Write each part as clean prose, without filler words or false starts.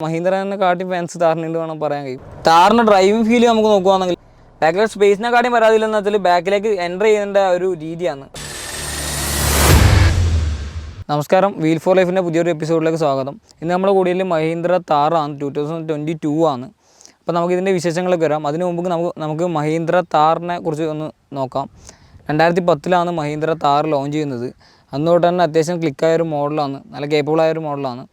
Mahindra and Carti fans Tarn into one of Parangi. Tarn driving feel Yamuko back space Nakati Maradil back like Andre and Didian. Namaskaram, Wheel for Life in a Pudio episode like Sagadam. In the Amala Mahindra Thar on 2022 on. Panamaki Vishangalagaram, Madino Namaka Mahindra Thar Kursu Noka. And at the Patila Mahindra Thar launch in the Anotana attention click model on, like a capable model on.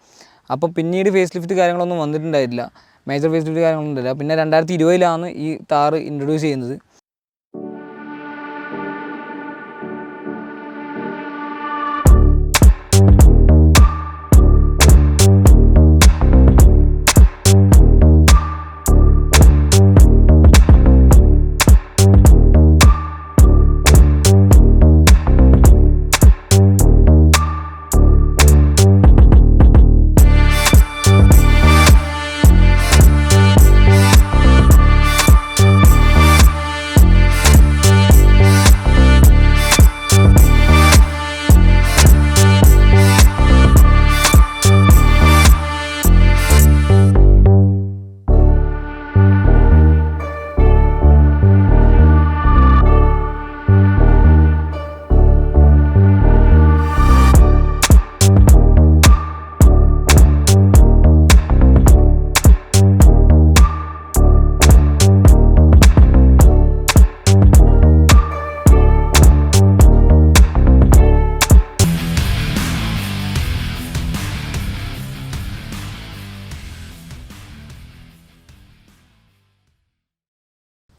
അപ്പോൾ പിന്നീട് face lift കാര്യങ്ങളൊന്നും വന്നിട്ടുണ്ടായില്ല. Major face lift കാര്യങ്ങളൊന്നും ഉണ്ടായില്ല. പിന്നെ 2020 ഈ Thar introduce ചെയ്യുന്നത്.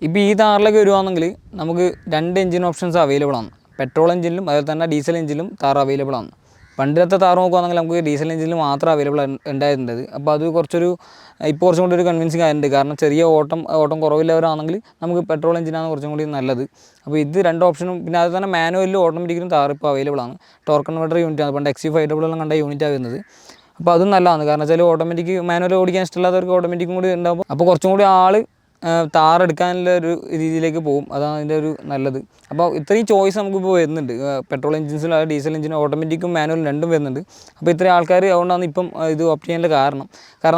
ഇപ്പോൾ ഈ താറിലൊക്കെ വരുവാണെങ്കിൽ നമുക്ക് രണ്ട് എഞ്ചിൻ ഓപ്ഷൻസ് അവൈലബിൾ ആണ്. പെട്രോൾ എഞ്ചിനിലും അതുപോലെ തന്നെ ഡീസൽ എഞ്ചിനിലും താർ അവൈലബിൾ ആണ്. പണ്ടത്തെ താർ നോക്കുകയാണെങ്കിൽ നമുക്ക് ഡീസൽ എഞ്ചിനിൽ മാത്രം അവൈലബിൾ ഉണ്ടായിരുന്നത്. അപ്പോൾ അത് കുറച്ചൊരു ഇപ്പോൾ കുറച്ചും കൂടി ഒരു കൺവിൻസിങ് ആയിട്ടുണ്ട്. കാരണം ചെറിയ ഓട്ടം കുറവില്ലവരാണെങ്കിൽ നമുക്ക് പെട്രോൾ എഞ്ചിനാണ് കുറച്ചും കൂടി നല്ലത്. അപ്പോൾ ഇത് രണ്ട് ഓപ്ഷനും പിന്നെ അത് തന്നെ മാനുവലിലും ഓട്ടോമാറ്റിക്കലും താർ ഇപ്പോൾ അവൈലബിൾ ആണ്. ടോർക്ക് കൺവെർട്ടർ യൂണിറ്റ് ആണ്. പണ്ട് XC5 കണ്ട യൂണിറ്റാണ് വരുന്നത്. അപ്പോൾ അതും നല്ലതാണ്. കാരണം വെച്ചാൽ ഓട്ടോമാറ്റിക് മാനുവൽ ഓടിക്കാൻ ഇഷ്ടമില്ലാത്തവർക്ക് ഓട്ടോമാറ്റിക്കും കൂടി ഉണ്ടാകും. അപ്പോൾ കുറച്ചും കൂടി താർ എടുക്കാനുള്ള ഒരു രീതിയിലേക്ക് പോകും. അതാണ് അതിൻ്റെ ഒരു നല്ലത്. അപ്പോൾ ഇത്രയും ചോയ്സ് നമുക്കിപ്പോൾ വരുന്നുണ്ട്. പെട്രോൾ എഞ്ചിൻസിലും ഡീസൽ എഞ്ചിനും ഓട്ടോമാറ്റിക്കും മാനുവലും രണ്ടും വരുന്നുണ്ട്. അപ്പോൾ ഇത്രയും ആൾക്കാർ അതുകൊണ്ടാണ് ഇപ്പം ഇത് ഓപ്റ്റ് ചെയ്യാനുള്ള കാരണം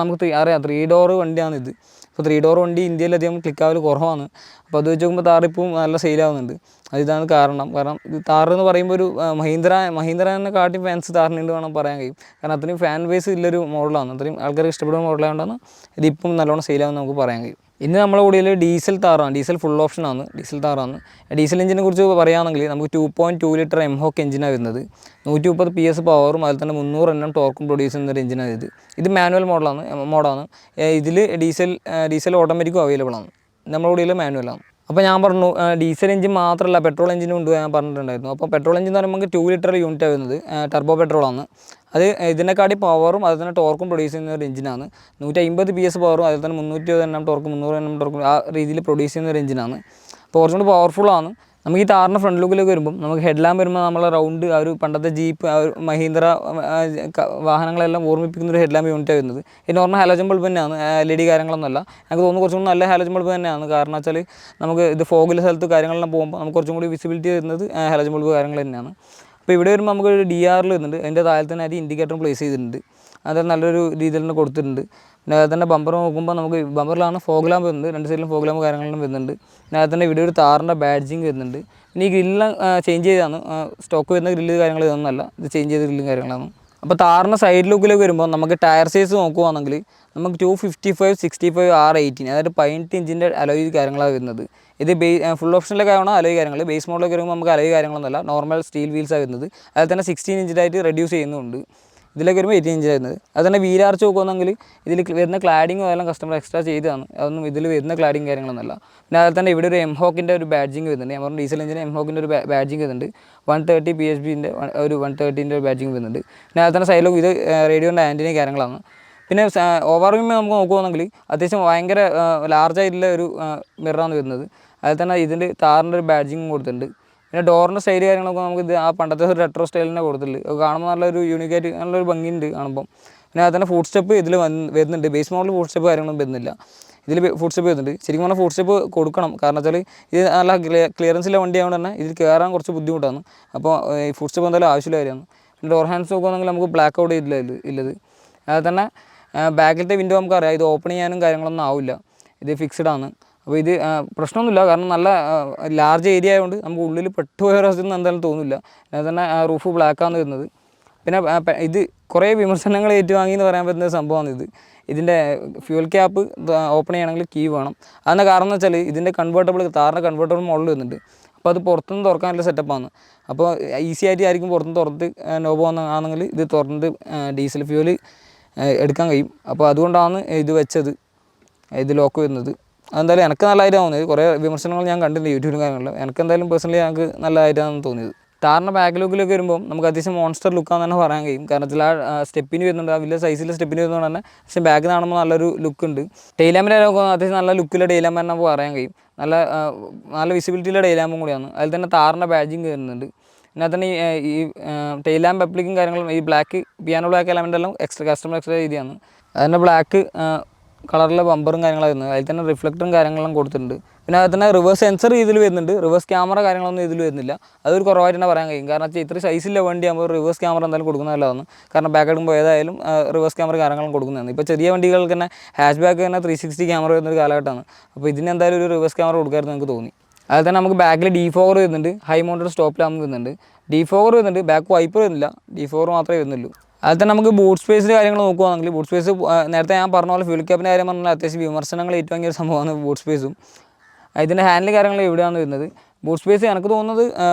നമുക്ക് അറിയാം 3 ഡോർ വണ്ടിയാണിത്. അപ്പോൾ 3 ഡോർ വണ്ടി ഇന്ത്യയിലധികം ക്ലിക്കാവൽ കുറവാണ്. അപ്പോൾ അത് വെച്ച് നോക്കുമ്പോൾ താർ ഇപ്പം നല്ല സെയിലാവുന്നുണ്ട്. അതിതാണ് കാരണം ഇത് താർ എന്ന് പറയുമ്പോൾ ഒരു മഹീന്ദ്ര എന്ന കാട്ടി ഫാൻസ് താറിനുണ്ട് വേണം പറയാൻ കഴിയും. കാരണം അത്രയും ഫാൻ ബേസ് ഉള്ളൊരു മോഡലാണ്. അത്രയും ആൾക്കാർക്ക് ഇഷ്ടപ്പെടുന്ന മോഡലായതുകൊണ്ടാണ് ഇതിപ്പം നല്ലോണം സെയിലാവുമെന്ന് നമുക്ക് പറയാൻ കഴിയും. ഇന്ന് നമ്മുടെ കൂടിയിൽ ഡീസൽ താറാണ്. ഡീസൽ ഫുൾ ഓപ്ഷനാണ് ഡീസൽ താറാണ്. ഡീസൽ എഞ്ചിനെ കുറിച്ച് പറയുകയാണെങ്കിൽ നമുക്ക് 2.2 ലിറ്റർ എംഹോക്ക് എഞ്ചിനാണ് വരുന്നത്. 130 PS പവറും അതിൽ തന്നെ 300 Nm ടോർക്കും പ്രൊഡ്യൂസ് ചെയ്യുന്ന എഞ്ചിനാണ് ഇത് മാനുവൽ മോഡാണ്. ഇതിൽ ഡീസൽ ഓട്ടോമാറ്റിക്കും അവൈലബിൾ ആണ്. നമ്മുടെ കൂടിയിൽ മാനുവലാണ്. അപ്പോൾ ഞാൻ പറഞ്ഞു ഡീസൽ എഞ്ചിൻ മാത്രമല്ല പെട്രോൾ എഞ്ചിനും ഉണ്ട് ഞാൻ പറഞ്ഞിട്ടുണ്ടായിരുന്നു. അപ്പോൾ പെട്രോൾ എഞ്ചിൻ എന്ന് പറയുമ്പോൾ 2 ലിറ്റർ യൂണിറ്റാണ് വരുന്നത്. ടർബോ പെട്രോളാണ്. അത് ഇതിനെക്കാട്ടി പവറും അതിൽ തന്നെ ടോർക്കും പ്രൊഡ്യൂസ് ചെയ്യുന്ന ഒരു എഞ്ചിനാണ്. 150 PS പവറും അതിൽ തന്നെ 320 Nm ടോർക്കും 300 Nm ടോർക്കും ആ രീതിയിൽ പ്രൊഡ്യൂസ് ചെയ്യുന്ന ഒരു എഞ്ചിനാണ്. അപ്പോൾ കുറച്ചും കൂടി പവർഫുള്ളാണ്. നമുക്ക് ഈ താറിൻ്റെ ഫ്രണ്ട് ലുക്കിലേക്ക് വരുമ്പോൾ നമുക്ക് ഹെഡ് ലാമ്പ് വരുമ്പോൾ നമ്മളെ റൗണ്ട് ആ ഒരു പണ്ടത്തെ ജീപ്പ് ആ ഒരു മഹീന്ദ്ര വാഹനങ്ങളെല്ലാം ഓർമ്മിപ്പിക്കുന്ന ഒരു ഹെഡ് ലാമ്പ് യൂണിറ്റാണ് വരുന്നത്. ഈ നോർമൽ ഹാലോജൻ ബൾബ് തന്നെയാണ്. LED കാര്യങ്ങളൊന്നുമല്ല. എനിക്ക് തോന്നുന്നു കുറച്ചും കൂടി നല്ല ഹാലോജൻ ബൾബ് തന്നെയാണ്. കാരണം വെച്ചാൽ നമുക്ക് ഇത് ഫോഗിലെ സ്ഥലത്ത് കാര്യങ്ങളെല്ലാം പോകുമ്പോൾ നമുക്ക് കുറച്ചും കൂടി വിസിബിലിറ്റി വരുന്നത് ഹാലോജൻ ബൾബ് കാര്യങ്ങൾ തന്നെയാണ്. അപ്പോൾ ഇവിടെ വരുമ്പോൾ നമുക്ക് ഒരു DR വരുന്നുണ്ട്. അതിൻ്റെ താഴെ തന്നെ ആയിട്ട് ഇൻഡിക്കേറ്ററും പ്ലേസ് ചെയ്തിട്ടുണ്ട്. അത് നല്ലൊരു രീതിയിൽ തന്നെ കൊടുത്തിട്ടുണ്ട്. പിന്നെ അതിൽ തന്നെ ബമ്പർ നോക്കുമ്പോൾ നമുക്ക് ബമ്പറിലാണ് ഫോഗ് ലാമ്പ് വരുന്നത്. 2 സൈഡിലും ഫോഗ് ലാമ്പ് കാര്യങ്ങളും വരുന്നുണ്ട്. പിന്നെ അതിൽ തന്നെ ഇവിടെ ഒരു താറിൻ്റെ ബാഡ്ജിങ് വരുന്നുണ്ട്. പിന്നെ ഈ ഗ്രില്ല് ചേഞ്ച് ചെയ്താണ്. സ്റ്റോക്ക് വരുന്ന ഗ്രില്ല് കാര്യങ്ങൾ ഇതൊന്നുമല്ല. ഇത് ചേഞ്ച് ചെയ്ത ഗ്രില്ലും കാര്യങ്ങളാണ്. അപ്പോൾ താറിൻ്റെ സൈഡ് ലുക്കിലേക്ക് വരുമ്പോൾ നമുക്ക് ടയർ സൈസ് നോക്കുകയാണെങ്കിൽ നമുക്ക് 255, 65, R18 അതായത് 18 ഇഞ്ചിൻ്റെ അലോയ് കാര്യങ്ങളാണ് വരുന്നത്. ഇത് ഫുൾ ഓപ്ഷനിലൊക്കെ ആവണം അലോയ് കാര്യങ്ങൾ. ബേസ് മോഡലൊക്കെ വരുമ്പോൾ നമുക്ക് അലോയ് കാര്യങ്ങളൊന്നുമല്ല. നോർമൽ സ്റ്റീൽ വീൽസാണ് വരുന്നത്. അതിൽ തന്നെ 16 ഇഞ്ചായിട്ട് റെഡ്യൂസ് ചെയ്യുന്നുണ്ട്. ഇതിലേക്ക് വരുമ്പോൾ 18 ഇഞ്ച് വരുന്നത്. അത് തന്നെ വീലാർച്ച് നോക്കുകയാണെങ്കിൽ ഇതിൽ വരുന്ന ക്ലാഡിങ്ങും അതെല്ലാം കസ്റ്റമർ എക്സ്ട്രാ ചെയ്തതാണ്. അതൊന്നും ഇതിൽ വരുന്ന ക്ലാഡിങ് കാര്യങ്ങളൊന്നുമല്ല. പിന്നെ അതിൽ തന്നെ ഇവിടെ ഒരു എംഹോക്കിൻ്റെ ഒരു ബാഡ്ജിങ് വരുന്നുണ്ട്. ഞാൻ പറഞ്ഞു ഡീസൽ എഞ്ചിന് എംഹോക്കിൻ്റെ ഒരു ബാഡ്ജിങ് വരുന്നുണ്ട്. 130 PHPൻ്റെ ഒരു 130ൻ്റെ ഒരു ബാഡ്ജിങ് വരുന്നുണ്ട്. പിന്നെ അതിൽ തന്നെ സൈഡിലും ഇത് റേഡിയോൻ്റെ ആൻറ്റിന കാര്യങ്ങളാണ്. പിന്നെ ഓവർവ്യൂമിൽ നമുക്ക് നോക്കുകയാണെങ്കിൽ അത്യാവശ്യം ഭയങ്കര ലാർജായിട്ടുള്ള ഒരു മിററാണ് വരുന്നത്. അതിൽ തന്നെ ഇതിൻ്റെ താറിൻ്റെ ഒരു ബാഡ്ജിങ്ങും കൊടുത്തിട്ടുണ്ട്. പിന്നെ ഡോറിൻ്റെ സ്റ്റൈൽ കാര്യങ്ങളൊക്കെ നമുക്ക് ഇത് ആ പണ്ടത്തെ ഒരു റെട്രോ സ്റ്റൈലിനെ കൊടുത്തിട്ടുണ്ട്. കാണുമ്പോൾ നല്ലൊരു യൂണിക്കായിട്ട് നല്ലൊരു ഭംഗിയുണ്ട് കാണുമ്പം. പിന്നെ അതിൽ തന്നെ ഫുഡ് സ്റ്റെപ്പ് ഇതിൽ വരുന്നുണ്ട്. ബേസ് മോഡൽ ഫുഡ് സ്റ്റെപ്പ് കാര്യങ്ങളൊന്നും വരുന്നില്ല. ഇതിൽ ഫുഡ് സ്റ്റെപ്പ് വരുന്നുണ്ട്. ശരിക്കും പറഞ്ഞാൽ ഫുഡ് സ്റ്റെപ്പ് കൊടുക്കണം. കാരണം വെച്ചാൽ ഇത് നല്ല ക്ലിയറൻസിലെ വണ്ടിയായതുകൊണ്ട് തന്നെ ഇതിൽ കയറാൻ കുറച്ച് ബുദ്ധിമുട്ടാണ്. അപ്പോൾ ഈ ഫുഡ് സ്റ്റെപ്പ് എന്തായാലും ആവശ്യമുള്ള കാര്യമാണ്. പിന്നെ ഡോർ ഹാൻഡ്സ് നോക്കുകയാണെങ്കിൽ നമുക്ക് ബ്ലാക്ക് ഔട്ട് ഇല്ലത്. അതിൽ തന്നെ ബാക്കിലത്തെ വിൻഡോ നമുക്കറിയാം ഇത് ഓപ്പൺ ചെയ്യാനും കാര്യങ്ങളൊന്നും ആവില്ല, ഇത് ഫിക്സ്ഡ് ആണ്. അപ്പോൾ ഇത് പ്രശ്നമൊന്നുമില്ല, കാരണം നല്ല ലാർജ് ഏരിയ ആയതുകൊണ്ട് നമുക്ക് ഉള്ളിൽ പെട്ടുപോയ ഒരവസ്ഥയൊന്നും എന്തായാലും തോന്നില്ല. അതിൽ തന്നെ റൂഫ് ബ്ലാക്കാണ് വരുന്നത്. പിന്നെ ഇത് കുറേ വിമർശനങ്ങൾ ഏറ്റുവാങ്ങി എന്ന് പറയാൻ പറ്റുന്ന സംഭവമാണ് ഇത്. ഇതിൻ്റെ ഫ്യൂൽ ക്യാപ്പ് ഓപ്പൺ ചെയ്യണമെങ്കിൽ കീ വേണം. അതിൻ്റെ കാരണം എന്ന് വെച്ചാൽ ഇതിൻ്റെ കൺവേർട്ടബിൾ, താറിൻ്റെ കൺവേർട്ടബിൾ മുകളിൽ വരുന്നുണ്ട്. അപ്പോൾ അത് പുറത്തുനിന്ന് തുറക്കാനുള്ള സെറ്റപ്പാണ്. അപ്പോൾ ഈസി ആയിട്ട് ആയിരിക്കും പുറത്തുനിന്ന് തുറത്ത് നോബ് ആണെങ്കിൽ ഇത് തുറന്നിട്ട് ഡീസൽ ഫ്യൂൽ എടുക്കാൻ കഴിയും. അപ്പോൾ അതുകൊണ്ടാണ് ഇത് വെച്ചത്, ഇത് ലോക്ക് വരുന്നത്. അതെന്തായാലും എനിക്ക് നല്ലതായിട്ടാണ് തോന്നിയത്. കുറേ വിമർശനങ്ങൾ ഞാൻ കണ്ടിട്ടുണ്ട് യൂട്യൂബിലും കാര്യങ്ങളിലും. എനിക്ക് എന്തായാലും പേഴ്സണലി ഞങ്ങൾക്ക് നല്ലതായിട്ടാണ് തോന്നിയത്. താറിൻ്റെ ബാക്ക് ലുക്കിലൊക്കെ വരുമ്പോൾ നമുക്ക് അത്യാവശ്യം മോൺസ്റ്റർ ലുക്കാന്ന് തന്നെ പറയാൻ കഴിയും. കാരണം വെച്ചാൽ ആ സ്റ്റെപ്പിന് വരുന്നുണ്ട്, ആ വലിയ സൈസിലെ സ്റ്റെപ്പിന് വരുന്നതുകൊണ്ട് തന്നെ പക്ഷേ ബാക്ക് കാണുമ്പോൾ നല്ലൊരു ലുക്ക് ഉണ്ട്. ടൈലാമ്പിൻ്റെ അത്യാവശ്യം നല്ല ലുക്കിലെ ടൈലാമ്പ് തന്നെ നമുക്ക് പറയാൻ കഴിയും. നല്ല വിസിബിലിറ്റിയിലെ ടൈലാമ്പും കൂടിയാണ്. അതിൽ തന്നെ താറിൻ്റെ ബാഡ്ജിങ് വരുന്നുണ്ട്. പിന്നെ തന്നെ ഈ ടൈലാമ്പ് അപ്ലിക്കും കാര്യങ്ങളും ഈ ബ്ലാക്ക് പിയാനോ ബ്ലാക്ക് എലമെൻ്റ് എല്ലാം എക്സ്ട്രാ രീതിയാണ്. അതിൻ്റെ ബ്ലാക്ക് കളറിലെ ബമ്പറും കാര്യങ്ങളും വരുന്നത്. അതിൽ തന്നെ റിഫ്ലക്ടറും കാര്യങ്ങളും കൊടുത്തിട്ടുണ്ട്. പിന്നെ അതിൽ തന്നെ റിവേഴ്സ് സെൻസർ ഇതിൽ വരുന്നുണ്ട്. റിവേഴ്സ് ക്യാമറ കാര്യങ്ങളൊന്നും ഇതിൽ വരുന്നില്ല. അതൊരു കുറവായിട്ട് തന്നെ പറയാൻ കഴിയും. കാരണം വെച്ചാൽ ഇത്ര സൈസില്ല വണ്ടിയാകുമ്പോൾ റിവേഴ്സ് ക്യാമറ എന്തായാലും കൊടുക്കുന്നതല്ലാന്ന്. കാരണം ബാക്ക് എടുക്കുമ്പോൾ ഏതായാലും റിവേഴ്സ് ക്യാമറ കാര്യങ്ങളും കൊടുക്കുന്നതാണ്. ഇപ്പോൾ ചെറിയ വണ്ടികൾക്ക് തന്നെ ഹാഷ് ബാക്ക് തന്നെ 360 ക്യാമറ വരുന്നൊരു കാലഘട്ടമാണ്. അപ്പോൾ ഇതിന് എന്തായാലും ഒരു റിവേഴ്സ് ക്യാമറ കൊടുക്കാമെന്ന് എനിക്ക് തോന്നി. അതിൽ തന്നെ നമുക്ക് ബാക്കിൽ ഡീഫോഗർ വരുന്നുണ്ട്, ഹൈ മൗണ്ടഡ് സ്റ്റോപ്പ് ലാമ്പ് വരുന്നുണ്ട്, ഡീഫോഗർ വരുന്നുണ്ട്, ബാക്ക് വൈപ്പർ വരുന്നില്ല, ഡീഫോഗർ മാത്രമേ വരുന്നുള്ളൂ. അതിൽ തന്നെ നമുക്ക് ബൂട്ട് സ്പേസിൻ്റെ കാര്യങ്ങൾ നോക്കുകയാണെങ്കിൽ ബൂട്ട് സ്പേസ് നേരത്തെ ഞാൻ പറഞ്ഞ പോലെ ഫ്യൂൽ ക്യാപ്പിൻ്റെ കാര്യം പറഞ്ഞാൽ അത്യാവശ്യം വിമർശനങ്ങൾ ഏറ്റുവാങ്ങിയ ഒരു സംഭവമാണ് ബൂട്ട് സ്പേസും. ഇതിൻ്റെ ഹാൻഡിൽ കാര്യങ്ങൾ എവിടെയാണ് വരുന്നത്. ബൂട്ട് സ്പേസ് എനിക്ക് തോന്നുന്നത്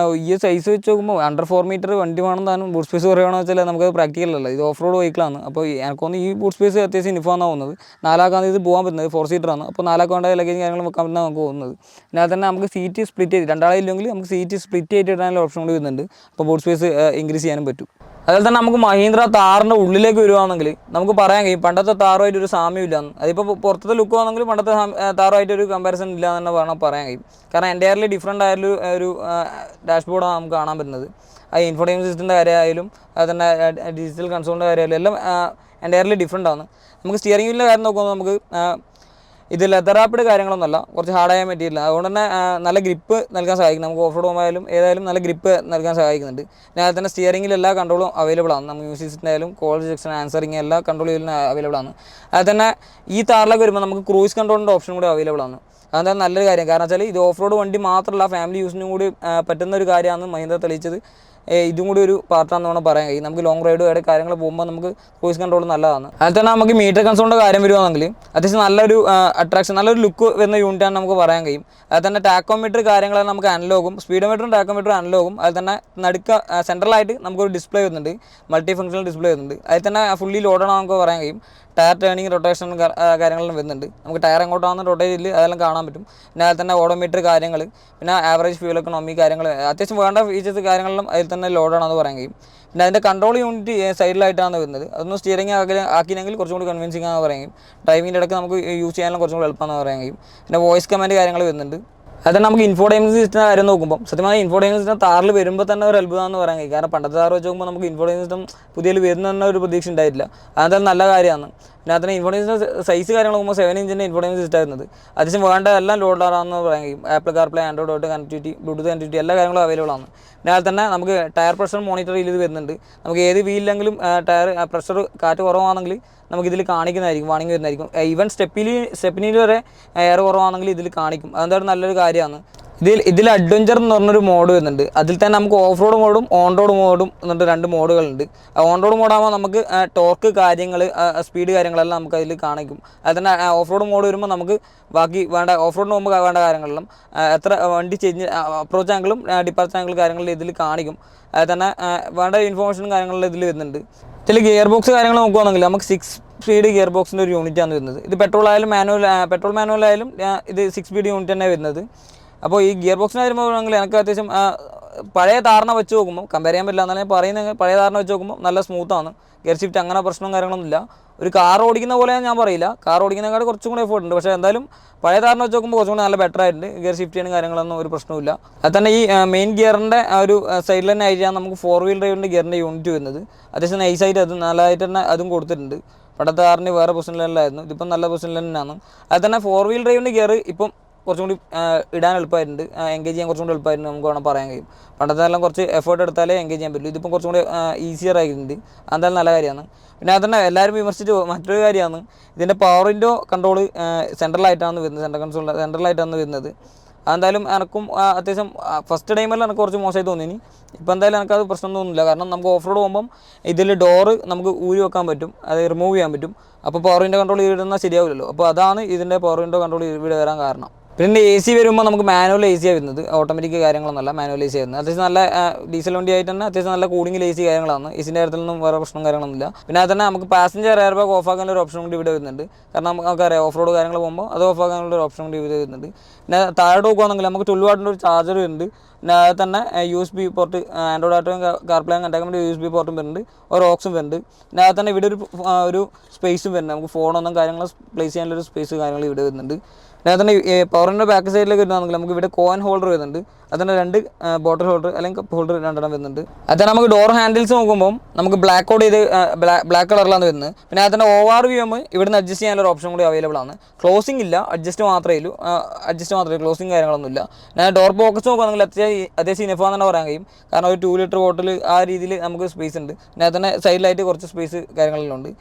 ഈ സൈസ് വെച്ച് നോക്കുമ്പോൾ അണ്ടർ 4 മീറ്റർ വണ്ടി വേണമെന്നാണ് ബൂട്ട് സ്പേസ് പറയുകയാണെന്ന് വെച്ചാൽ നമുക്കത് പ്രാക്ടിക്കൽ അല്ല. ഇത് ഓഫ് റോഡ് വെഹിക്കിളാണ്. അപ്പോൾ എനിക്കൊന്ന് ഈ ബൂട്ട് സ്പേസ് അത്യാവശ്യം ഇനിഫാന്നാണ് പോകുന്നത്. 4 ഇത് പോകാൻ പറ്റുന്നത് 4 സീറ്ററാണ്. അപ്പോൾ 4 വേണ്ട ലഗേജ് കാര്യങ്ങളും വെക്കാൻ പറ്റുന്ന നമുക്ക് പോകുന്നത്. പിന്നെ അത് തന്നെ നമുക്ക് സീറ്റ് സ്പ്ലിറ്റ് ചെയ്ത് രണ്ടാളെ ഇല്ലെങ്കിൽ നമുക്ക് സീറ്റ് സ്പ്ലിറ്റ് ചെയ്തിട്ട് ഇടാനുള്ള ഓപ്ഷൻ കൂടി വരുന്നുണ്ട്. അപ്പോൾ ബൂട്ട് സ്പേസ് ഇൻക്രീസ് ചെയ്യാനും പറ്റും. അതുപോലെ തന്നെ നമുക്ക് മഹീന്ദ്ര താറിൻ്റെ ഉള്ളിലേക്ക് വരുവാണെങ്കിൽ നമുക്ക് പറയാൻ കഴിയും പണ്ടത്തെ താറുമായിട്ടൊരു സാമ്യമില്ലാന്ന്. അതിപ്പോൾ പുറത്തത്തെ ലുക്ക് ആണെങ്കിൽ പണ്ടത്തെ താറുമായിട്ടൊരു കമ്പാരിസൺ ഇല്ല എന്ന് തന്നെ പറയാൻ കഴിയും. കാരണം എൻ്റയർലി ഡിഫറെൻ്റ് ആയൊരു ഒരു ഡാഷ്ബോർഡാണ് നമുക്ക് കാണാൻ പറ്റുന്നത്. ആ ഇൻഫോർടൈൻമെൻറ്റ് സിസ്റ്റത്തിൻ്റെ കാര്യമായാലും അതുതന്നെ ഡിജിറ്റൽ കൺസോളിൻ്റെ കാര്യമായാലും എല്ലാം എൻ്റയർലി ഡിഫറെൻ്റ് ആണ്. നമുക്ക് സ്റ്റിയറിംഗ് വീലിൻ്റെ കാര്യം നോക്കുമ്പോൾ നമുക്ക് ഇത് ലെതർ റാപ്പിഡ് കാര്യങ്ങളൊന്നുമല്ല, കുറച്ച് ഹാർഡായ മെറ്റീരിയൽ. അതുകൊണ്ട് തന്നെ നല്ല ഗ്രിപ്പ് നൽകാൻ സഹായിക്കും. നമുക്ക് ഓഫ് റോഡ് പോകുമ്പോഴായാലും ഏതായാലും നല്ല ഗ്രിപ്പ് നൽകാൻ സഹായിക്കുന്നുണ്ട്. പിന്നെ അതുപോലെ തന്നെ സ്റ്റിയറിംഗിൽ എല്ലാ കൺട്രോളും അവൈലബിൾ ആണ്. നമുക്ക് മ്യൂസിക് സിസ്റ്റം ആയാലും കോൾ സെക്ഷൻ ആൻസറിങ് എല്ലാ കൺട്രോളും അവൈലബിൾ ആണ്. അതുപോലെ തന്നെ ഈ താറിലേക്ക് വരുമ്പോൾ നമുക്ക് ക്രൂയിസ് കൺട്രോളിൻ്റെ ഓപ്ഷൻ കൂടി അവൈലബിൾ ആണ്. അതെന്തായാലും നല്ലൊരു കാര്യം. കാരണം വെച്ചാൽ ഇത് ഓഫ് റോഡ് വണ്ടി മാത്രമല്ല ഫാമിലി യൂസിനും കൂടി പറ്റുന്ന ഒരു കാര്യമാണ് മഹീന്ദ്ര തെളിയിച്ചത്. ഇതും കൂടി ഒരു പാർട്ടാണെന്ന് വേണം പറയാൻ കഴിയും. നമുക്ക് ലോങ് റൈഡ് വരെ കാര്യങ്ങൾ പോകുമ്പോൾ നമുക്ക് ക്രൂയിസ് കൺട്രോൾ നല്ലതാണ്. അതിൽ തന്നെ നമുക്ക് മീറ്റർ കൺസോളിൻ്റെ കാര്യം വരുവാണെങ്കിൽ അത്യാവശ്യം നല്ലൊരു അട്രാക്ഷൻ, നല്ലൊരു ലുക്ക് വരുന്ന യൂണിറ്റാണ് നമുക്ക് പറയാൻ കഴിയും. അതിൽ തന്നെ ടാക്കോമീറ്റർ കാര്യങ്ങളെല്ലാം നമുക്ക് അനലോഗും, സ്പീഡോമീറ്ററും ടാക്കോമീറ്ററും അനലോഗും. അതിൽ തന്നെ സെൻട്രലായിട്ട് നമുക്കൊരു ഡിസ്പ്ലേ വരുന്നുണ്ട്, മൾട്ടി ഫംഗ്ഷണൽ ഡിസ്പ്ലേ വരുന്നുണ്ട്. അതിൽ തന്നെ ഫുള്ളി ലോഡാണ് നമുക്ക് പറയാൻ കഴിയും. ടയർ ടേണിങ് റൊട്ടേഷൻ കാര്യങ്ങളെല്ലാം വരുന്നുണ്ട്. നമുക്ക് ടയർ എങ്ങോട്ടാണെന്ന് റൊട്ടേറ്റ് ചെയ്ത് അതെല്ലാം കാണാൻ പറ്റും. പിന്നെ അതിൽ തന്നെ ഓഡോമീറ്റർ കാര്യങ്ങൾ, പിന്നെ ആവറേജ് ഫ്യൂൽ എക്കണോമി കാര്യങ്ങൾ, അത്യാവശ്യം വേണ്ട ഫീച്ചേഴ്സ് കാര്യങ്ങളും അതിൽ തന്നെ ലോഡാണെന്ന് പറയാൻ കഴിയും. പിന്നെ അതിൻ്റെ കൺട്രോൾ യൂണിറ്റ് സൈഡിലായിട്ടാണ് വരുന്നത്. അതൊന്ന് സ്റ്റിയറിംഗ് ആക്കിയെങ്കിൽ കുറച്ചും കൂടി കൺവിൻസിംഗ് ആണെന്ന് പറയാൻ കഴിയും. ഡ്രൈവിങ്ങിൻ്റെ ഇടയ്ക്ക് നമുക്ക് യൂസ് ചെയ്യാനും കുറച്ചും കൂടി എളുപ്പമാണെന്ന് പറയാൻ കഴിയും. പിന്നെ വോയിസ് കമാൻഡ് കാര്യങ്ങൾ വരുന്നുണ്ട്. അത് നമുക്ക് ഇൻഫോർടൈൻമെൻറ്റ് സിസ്റ്റത്തിൻ്റെ കാര്യം നോക്കുമ്പോൾ സത്യമായി ഇൻഫോർടൈൻമെൻറ്റ് സിസ്റ്റം താറിൽ വരുമ്പോൾ തന്നെ ഒരു അത്ഭുതമാണെന്ന് പറയാൻ കഴിയും. കാരണം പണ്ടത്തെ താറ് വെച്ച് നോക്കുമ്പോൾ നമുക്ക് ഇൻഫോർടൈൻമെൻറ്റ് സിസ്റ്റം പുതിയതിൽ വരുന്ന ഒരു പ്രതീക്ഷ ഉണ്ടായിട്ടില്ല. അതെന്തായാലും നല്ല കാര്യമാണ്. പിന്നെ അതിന് ഇൻഫോർടൈൻമെൻറ്റ് സൈസ് കാര്യങ്ങൾ നോക്കുമ്പോൾ 7 ഇഞ്ചിൻ്റെ ഇൻഫോർടൈൻമെൻറ്റ് സിസ്റ്റം ആയിരുന്നത് അത്യാവശ്യം വേണ്ട എല്ലാം ലോഡാണെന്ന് പറയാൻ കഴിയും. Apple CarPlay, Android auto connectivity, Bluetooth connectivity എല്ലാ കാര്യങ്ങളും അവൈലബിൾ ആണ്. പിന്നെ അതിൽ തന്നെ നമുക്ക് ടയർ പ്രഷർ മോണിറ്റർ ചെയ്ത് വരുന്നുണ്ട്. നമുക്ക് ഏത് വീലിലെങ്കിലും ടയർ പ്രഷർ കാറ്റ് കുറവാണെങ്കിൽ നമുക്കിതിൽ കാണിക്കുന്നതായിരിക്കും, വാണിംഗ് വരുന്നതായിരിക്കും. ഈവൻ സ്റ്റെപ്പിനിൽ വരെ എയർ കുറവാണെങ്കിൽ ഇതിൽ കാണിക്കും. അതെന്തായാലും നല്ലൊരു കാര്യമാണ്. ഇതിൽ അഡ്വഞ്ചർ എന്ന് പറഞ്ഞൊരു മോഡ് വരുന്നുണ്ട്. അതിൽ തന്നെ നമുക്ക് ഓഫ് റോഡ് മോഡും ഓൺ റോഡ് മോഡും എന്നിട്ട് 2 മോഡുകളുണ്ട്. ഓൺ റോഡ് മോഡാകുമ്പോൾ നമുക്ക് ടോർക്ക് കാര്യങ്ങൾ, സ്പീഡ് കാര്യങ്ങളെല്ലാം നമുക്ക് അതിൽ കാണിക്കും. അതിൽ തന്നെ ഓഫ് റോഡ് മോഡ് വരുമ്പോൾ നമുക്ക് ബാക്കി വേണ്ട ഓഫ് റോഡിന് മുമ്പ് വേണ്ട കാര്യങ്ങളെല്ലാം എത്ര വണ്ടി ചേഞ്ച് അപ്രോച്ച് ആംഗിളും ഡിപ്പാർച്ചർ ആംഗിൾ കാര്യങ്ങളിൽ ഇതിൽ കാണിക്കും. അതിൽ തന്നെ വേണ്ട ഇൻഫോർമേഷനും കാര്യങ്ങളിൽ ഇതിൽ വരുന്നുണ്ട്. ഇതിൽ ഗിയർ ബോക്സ് കാര്യങ്ങൾ നോക്കുകയാണെങ്കിൽ നമുക്ക് 6 സ്പീഡ് ഗിയർ ബോക്സിൻ്റെ ഒരു യൂണിറ്റാണ് വരുന്നത്. ഇത് പെട്രോൾ മാനുവലായാലും ഇത് 6 സ്പീഡ് യൂണിറ്റ് തന്നെ വരുന്നത്. അപ്പോൾ ഈ ഗിയർ ബോക്സിന് വരുമ്പോൾ എനിക്ക് അത്യാവശ്യം പഴയ താറിനെ വെച്ച് നോക്കുമ്പോൾ കമ്പയർ ചെയ്യാൻ പറ്റില്ല എന്നാലും പറയുന്നത്, പഴയ താറിനെ വെച്ച് നോക്കുമ്പോൾ നല്ല സ്മൂത്താണ്. ഗിയർ ഷിഫ്റ്റ് അങ്ങനെ പ്രശ്നവും കാര്യങ്ങളൊന്നുമില്ല. ഒരു കാർ ഓടിക്കുന്ന പോലെ ഞാൻ പറയില്ല, കാർ ഓടിക്കുന്നതിനേക്കാൾ കുറച്ചും കൂടി എഫോർട്ട് ഉണ്ട്. പക്ഷേ എന്തായാലും പഴയ താറിനെ വെച്ച് നോക്കുമ്പോൾ കുറച്ചും കൂടി നല്ല ബെറ്റർ ആയിട്ടുണ്ട്. ഗിയർ ഷിഫ്റ്റ് ചെയ്യുന്ന കാര്യങ്ങളൊന്നും ഒരു പ്രശ്നമില്ല. അത് തന്നെ ഈ മെയിൻ ഗിയറിൻ്റെ ഒരു സൈഡിൽ തന്നെ ആയിട്ടാണ് നമുക്ക് 4 വീൽ ഡ്രൈവിൻ്റെ ഗിയറിൻ്റെ യൂണിറ്റ് വരുന്നത്. അത്യാവശ്യം നൈസായിട്ട് അത് നല്ലതായിട്ട് തന്നെ അതും കൊടുത്തിട്ടുണ്ട്. പണ്ടത്തെ കാറിന് വേറെ പൊസിഷനിലായിരുന്നു, ഇതിപ്പം നല്ല പൊസിഷനിൽ തന്നെയാണ്. അത് തന്നെ 4 വീൽ ഡ്രൈവിൻ്റെ ഗിയർ ഇപ്പം കുറച്ചും കൂടി ഇടാൻ എളുപ്പമായിട്ടുണ്ട്, എൻഗേജ് ചെയ്യാൻ കുറച്ചും കൂടി എളുപ്പമായിരുന്നു നമുക്ക് വേണം പറയാൻ കഴിയും. പണ്ടത്തെ എല്ലാം കുറച്ച് എഫേർട്ട് എടുത്താലേ എൻഗേജ് ചെയ്യാൻ പറ്റുള്ളൂ. ഇതിപ്പം കുറച്ചും കൂടി ഈസിയർ ആയിട്ടുണ്ട്, അതെന്തായാലും നല്ല കാര്യമാണ്. പിന്നെ അതന്നെ എല്ലാവരും വിമർശിച്ച് മറ്റൊരു കാര്യമാണ് ഇതിൻ്റെ പവർ വിൻഡോ കൺട്രോൾ സെൻട്രലായിട്ടാണ് വരുന്നത്, സെൻട്രലായിട്ടാണ് വരുന്നത്. അതെന്തായാലും എനക്കും അത്യാവശ്യം ഫസ്റ്റ് ടൈമെല്ലാം എനിക്ക് കുറച്ച് മോശമായി തോന്നി. ഇപ്പോൾ എന്തായാലും എനിക്കത് പ്രശ്നം തോന്നുന്നില്ല. കാരണം നമുക്ക് ഓഫ് റോഡ് പോകുമ്പം ഇതിൽ ഡോറ് നമുക്ക് ഊരി വെക്കാൻ പറ്റും, അത് റിമൂവ് ചെയ്യാൻ പറ്റും. അപ്പോൾ പവർ വിൻഡോ കൺട്രോൾ ഇടുന്നാൽ ശരിയാവില്ലല്ലോ. അപ്പോൾ അതാണ് ഇതിൻ്റെ പവർ വിൻഡോ കൺട്രോൾ ഇവിടെ വരാൻ കാരണം. പിന്നെ എ സി വരുമ്പോൾ നമുക്ക് മാനുവൽ എ സിയാണ് വരുന്നത്, ഓട്ടോമാറ്റിക് കാര്യങ്ങളൊന്നുമല്ല, മാനുവൽ എ സി വരുന്നത്. അത്യാവശ്യം നല്ല ഡീസൽ വണ്ടി ആയിട്ട് തന്നെ അത്യാവശ്യം നല്ല കൂളിംഗിൽ എ സി കാര്യങ്ങളാണ്. എ സിൻ്റെ കാര്യത്തിലൊന്നും വേറെ പ്രശ്നം കാര്യങ്ങളൊന്നുമില്ല. പിന്നെ അത് തന്നെ നമുക്ക് പാസഞ്ചർ എയർ ബാഗ് ഓഫ് ആക്കാനുള്ള ഒരു ഓപ്ഷൻ കൂടി ഇവിടെ വരുന്നുണ്ട്. കാരണം നമുക്കറിയാം ഓഫ് റോഡ് കാര്യങ്ങൾ പോകുമ്പോൾ അത് ഓഫ് ആക്കാനുള്ള ഒരു ഓപ്ഷൻ കൂടി ഇവിടെ വരുന്നുണ്ട്. പിന്നെ താഴോട്ട് നോക്കുകയാണെങ്കിൽ നമുക്ക് 12 വാട്ടിൻ്റെ ഒരു ചാർജർ വരുന്നുണ്ട്. പിന്നെ അത് തന്നെ USB പോർട്ട്, ആൻഡ്രോയിഡ് ആയിട്ടും കാർപ്ലേ കണ്ടാക്കാൻ വേണ്ടി USB പോർട്ടും വരുന്നുണ്ട്, ഒരു ഓക്സും വരുന്നുണ്ട്. പിന്നെ അത് തന്നെ ഇവിടെ ഒരു സ്പേസും വരുന്നുണ്ട്, നമുക്ക് ഫോണൊന്നും കാര്യങ്ങൾ പ്ലേസ് ചെയ്യാനുള്ളൊരു സ്പേസ് കാര്യങ്ങൾ ഇവിടെ വരുന്നുണ്ട്. പിന്നെ തന്നെ പവറിൻ്റെ ബാക്ക് സൈഡിലേക്ക് വരുന്നതാണെങ്കിൽ നമുക്ക് ഇവിടെ കോയിൻ ഹോൾഡർ വരുന്നുണ്ട്, അതിൻ്റെ 2 ബോട്ടിൽ ഹോൾഡർ അല്ലെങ്കിൽ കപ്പ് ഹോൾഡർ 2 വരുന്നുണ്ട്. അത് നമുക്ക് ഡോർ ഹാൻഡിൽസ് നോക്കുമ്പോൾ നമുക്ക് ബ്ലാക്ക് ഔട്ട് ചെയ്ത് ബ്ലാക്ക് കളറിലാണ് വരുന്നത്. പിന്നെ അതിൻ്റെ ORVM ഇവിടുന്ന് അഡ്ജസ്റ്റ് ചെയ്യാനുള്ള ഓപ്ഷൻ കൂടി അവൈലബിൾ ആണ്. ക്ലോസിംഗ് ഇല്ല, അഡ്ജസ്റ്റ് മാത്രമേ ക്ലോസിംഗ് കാര്യങ്ങളൊന്നുമില്ല. ഞാൻ ഡോർ പോക്കറ്റ്സ് നോക്കുകയാണെങ്കിൽ അത്യാവശ്യം ഇനഫാന്ന് തന്നെ പറയാൻ കഴിയും. കാരണം ഒരു 2 ലിറ്റർ ബോട്ടിൽ ആ രീതിയിൽ നമുക്ക് സ്പേസ് ഉണ്ട്. പിന്നെ അതിന് സൈഡിലായിട്ട് കുറച്ച് സ്പേസ് കാര്യങ്ങളെല്ലാം ഉണ്ട്.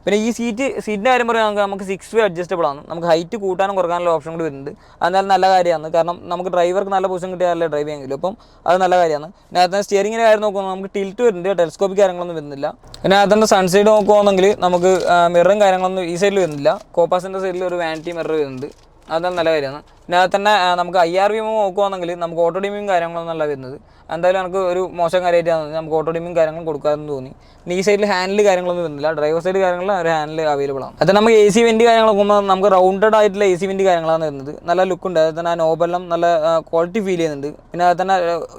പിന്നെ ഈ സീറ്റിൻ്റെ കാര്യം പറയുകയാണെങ്കിൽ നമുക്ക് 6 വേ അഡ്ജസ്റ്റബിൾ ആണ്, നമുക്ക് ഹൈറ്റ് കൂട്ടാനും കുറക്കാനുള്ള ഓപ്ഷൻ കൂടി വരുന്നുണ്ട്. അതെന്നാലും നല്ല കാര്യമാണ്. കാരണം നമുക്ക് ഡ്രൈവർക്ക് നല്ല പൊസിഷൻ കിട്ടിയാലേ ഡ്രൈവ് ചെയ്യാൻ കഴിയും. അപ്പം അത് നല്ല കാര്യമാണ്. പിന്നെ അതിന് സ്റ്റിയറിങ്ങിൻ്റെ കാര്യം നോക്കുമ്പോൾ നമുക്ക് ടിൽറ്റ് വരുന്നുണ്ട്, ടെലസ്കോപ്പിക് കാര്യങ്ങളൊന്നും വരുന്നില്ല. പിന്നെ അതിൻ്റെ സൺസൈഡ് നോക്കുകയാണെങ്കിൽ നമുക്ക് മിററും കാര്യങ്ങളൊന്നും ഈ സൈഡിൽ വരുന്നില്ല. കോപ്പാസിൻ്റെ സൈഡിൽ ഒരു വാനിറ്റി മിറർ വരുന്നുണ്ട്, അതെല്ലാം നല്ല കാര്യമാണ്. പിന്നെ അത് തന്നെ നമുക്ക് IRVM നോക്കുകയാണെങ്കിൽ നമുക്ക് ഓട്ടോ ഡിമ്മിങ് കാര്യങ്ങളൊന്നും അല്ല വരുന്നത്. എന്തായാലും എനിക്ക് ഒരു മോശം കാര്യമായിട്ടാണ് നമുക്ക് ഓട്ടോ ഡിമ്മിങ് കാര്യങ്ങളും കൊടുക്കാമെന്ന് തോന്നി. പിന്നെ ഈ സൈഡിൽ ഹാൻഡിൽ കാര്യങ്ങളൊന്നും വരുന്നില്ല, ഡ്രൈവർ സൈഡ് കാര്യങ്ങളിൽ ഒരു ഹാൻഡിൽ അവൈലബിൾ ആണ്. അത് നമുക്ക് AC വെൻറ്റ് കാര്യങ്ങൾ നോക്കുമ്പോൾ നമുക്ക് റൗണ്ടഡ് ആയിട്ടുള്ള AC വെൻറ്റ് കാര്യങ്ങളാണ് വരുന്നത്, നല്ല ലുക്കുണ്ട്. അത് തന്നെ നോബെല്ലാം നല്ല ക്വാളിറ്റി ഫീൽ ചെയ്യുന്നുണ്ട്. പിന്നെ അത് തന്നെ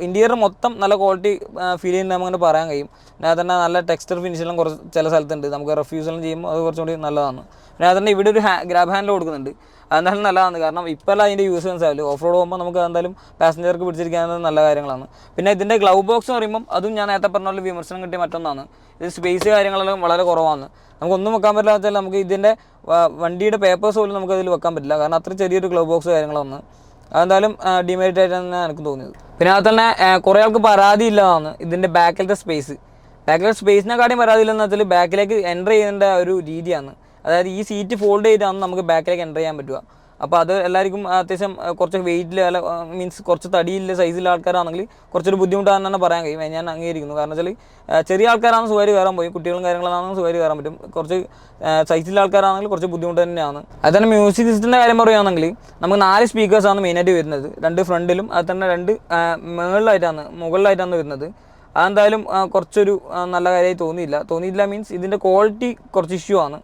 ഇൻറ്റീരിയർ മൊത്തം നല്ല ക്വാളിറ്റി ഫീൽ ചെയ്യുന്നത് നമുക്കങ്ങനെ പറയാൻ കഴിയും. പിന്നെ അത് തന്നെ നല്ല ടെക്സ്ചർ ഫിനിഷെല്ലാം കുറച്ച് ചില സ്ഥലത്തുണ്ട്, നമുക്ക് റെഫ്യൂസെല്ലാം ചെയ്യുമ്പോൾ അത് കുറച്ചുകൂടി നല്ലതാണ്. പിന്നെ അത് തന്നെ ഇവിടെ ഒരു ഗ്രാബ് ഹാൻഡിൽ കൊടുക്കുന്നുണ്ട്, അതെന്തായാലും നല്ലതാണ്. കാരണം ഇപ്പോൾ അതിൻ്റെ യൂസ് മനസ്സിലാവില്ല, ഓഫ് റോഡ് പോകുമ്പോൾ നമുക്ക് എന്തായാലും പാസഞ്ചർക്ക് പിടിച്ചിരിക്കാവുന്ന നല്ല കാര്യങ്ങളാണ്. പിന്നെ ഇതിൻ്റെ ഗ്ലൗ ബോക്സ് എന്ന് പറയുമ്പം അതും ഞാൻ നേരത്തെ പറഞ്ഞ പോലെ വിമർശനം കിട്ടിയ മറ്റൊന്നാണ്. ഇത് സ്പേസ് കാര്യങ്ങളെല്ലാം വളരെ കുറവാണ്, നമുക്കൊന്നും വെക്കാൻ പറ്റില്ല വെച്ചാൽ നമുക്ക് ഇതിൻ്റെ വണ്ടിയുടെ പേപ്പേഴ്സ് പോലും നമുക്കതിൽ വെക്കാൻ പറ്റില്ല. കാരണം അത്ര ചെറിയൊരു ഗ്ലൗ ബോക്സ് കാര്യങ്ങളൊന്ന് അതെന്തായാലും ഡിമെറിറ്റ് ആയിട്ടാണ് എനിക്ക് തോന്നിയത്. പിന്നെ അത് തന്നെ കുറേ ആൾക്ക് പരാതി ഇല്ലതാണ് ഇതിൻ്റെ ബാക്കിലത്തെ സ്പേസിനെക്കാട്ടിയും പരാതിയില്ലെന്ന് വെച്ചാൽ ബാക്കിലേക്ക് എൻ്റർ ചെയ്യേണ്ട ഒരു രീതിയാണ്. അതായത് ഈ സീറ്റ് ഫോൾഡ് ചെയ്താണ് നമുക്ക് ബാക്കിലേക്ക് എൻ്റർ ചെയ്യാൻ പറ്റുക. അപ്പോൾ അത് എല്ലാവർക്കും അത്യാവശ്യം കുറച്ച് വെയിറ്റിൽ അല്ല മീൻസ് കുറച്ച് തടിയില്ല സൈസിലുള്ള ആൾക്കാരാണെങ്കിൽ കുറച്ചൊരു ബുദ്ധിമുട്ടാണെന്ന് തന്നെ പറയാൻ കഴിയും. ഞാൻ അംഗീകരിക്കുന്നു. കാരണം വെച്ചാൽ ചെറിയ ആൾക്കാരാണെങ്കിൽ സുഖമായിട്ട് കയറാൻ പോയി, കുട്ടികളും കാര്യങ്ങളാണെങ്കിൽ സുഖമായിട്ട് കയറാൻ പറ്റും. കുറച്ച് സൈസിലുള്ള ആൾക്കാരാണെങ്കിൽ കുറച്ച് ബുദ്ധിമുട്ട് തന്നെയാണ്. അത് തന്നെ മ്യൂസിക് സിസ്റ്റത്തിൻ്റെ കാര്യം പറയുകയാണെങ്കിൽ നമുക്ക് 4 സ്പീക്കേഴ്സാണ് മെയിനായിട്ട് വരുന്നത്, 2 ഫ്രണ്ടിലും അത് തന്നെ 2 മുകളിലായിട്ടാണ് വരുന്നത്. അതെന്തായാലും കുറച്ചൊരു നല്ല കാര്യമായി തോന്നിയില്ല മീൻസ് ഇതിൻ്റെ ക്വാളിറ്റി കുറച്ച് ഇഷ്യൂ ആണ്.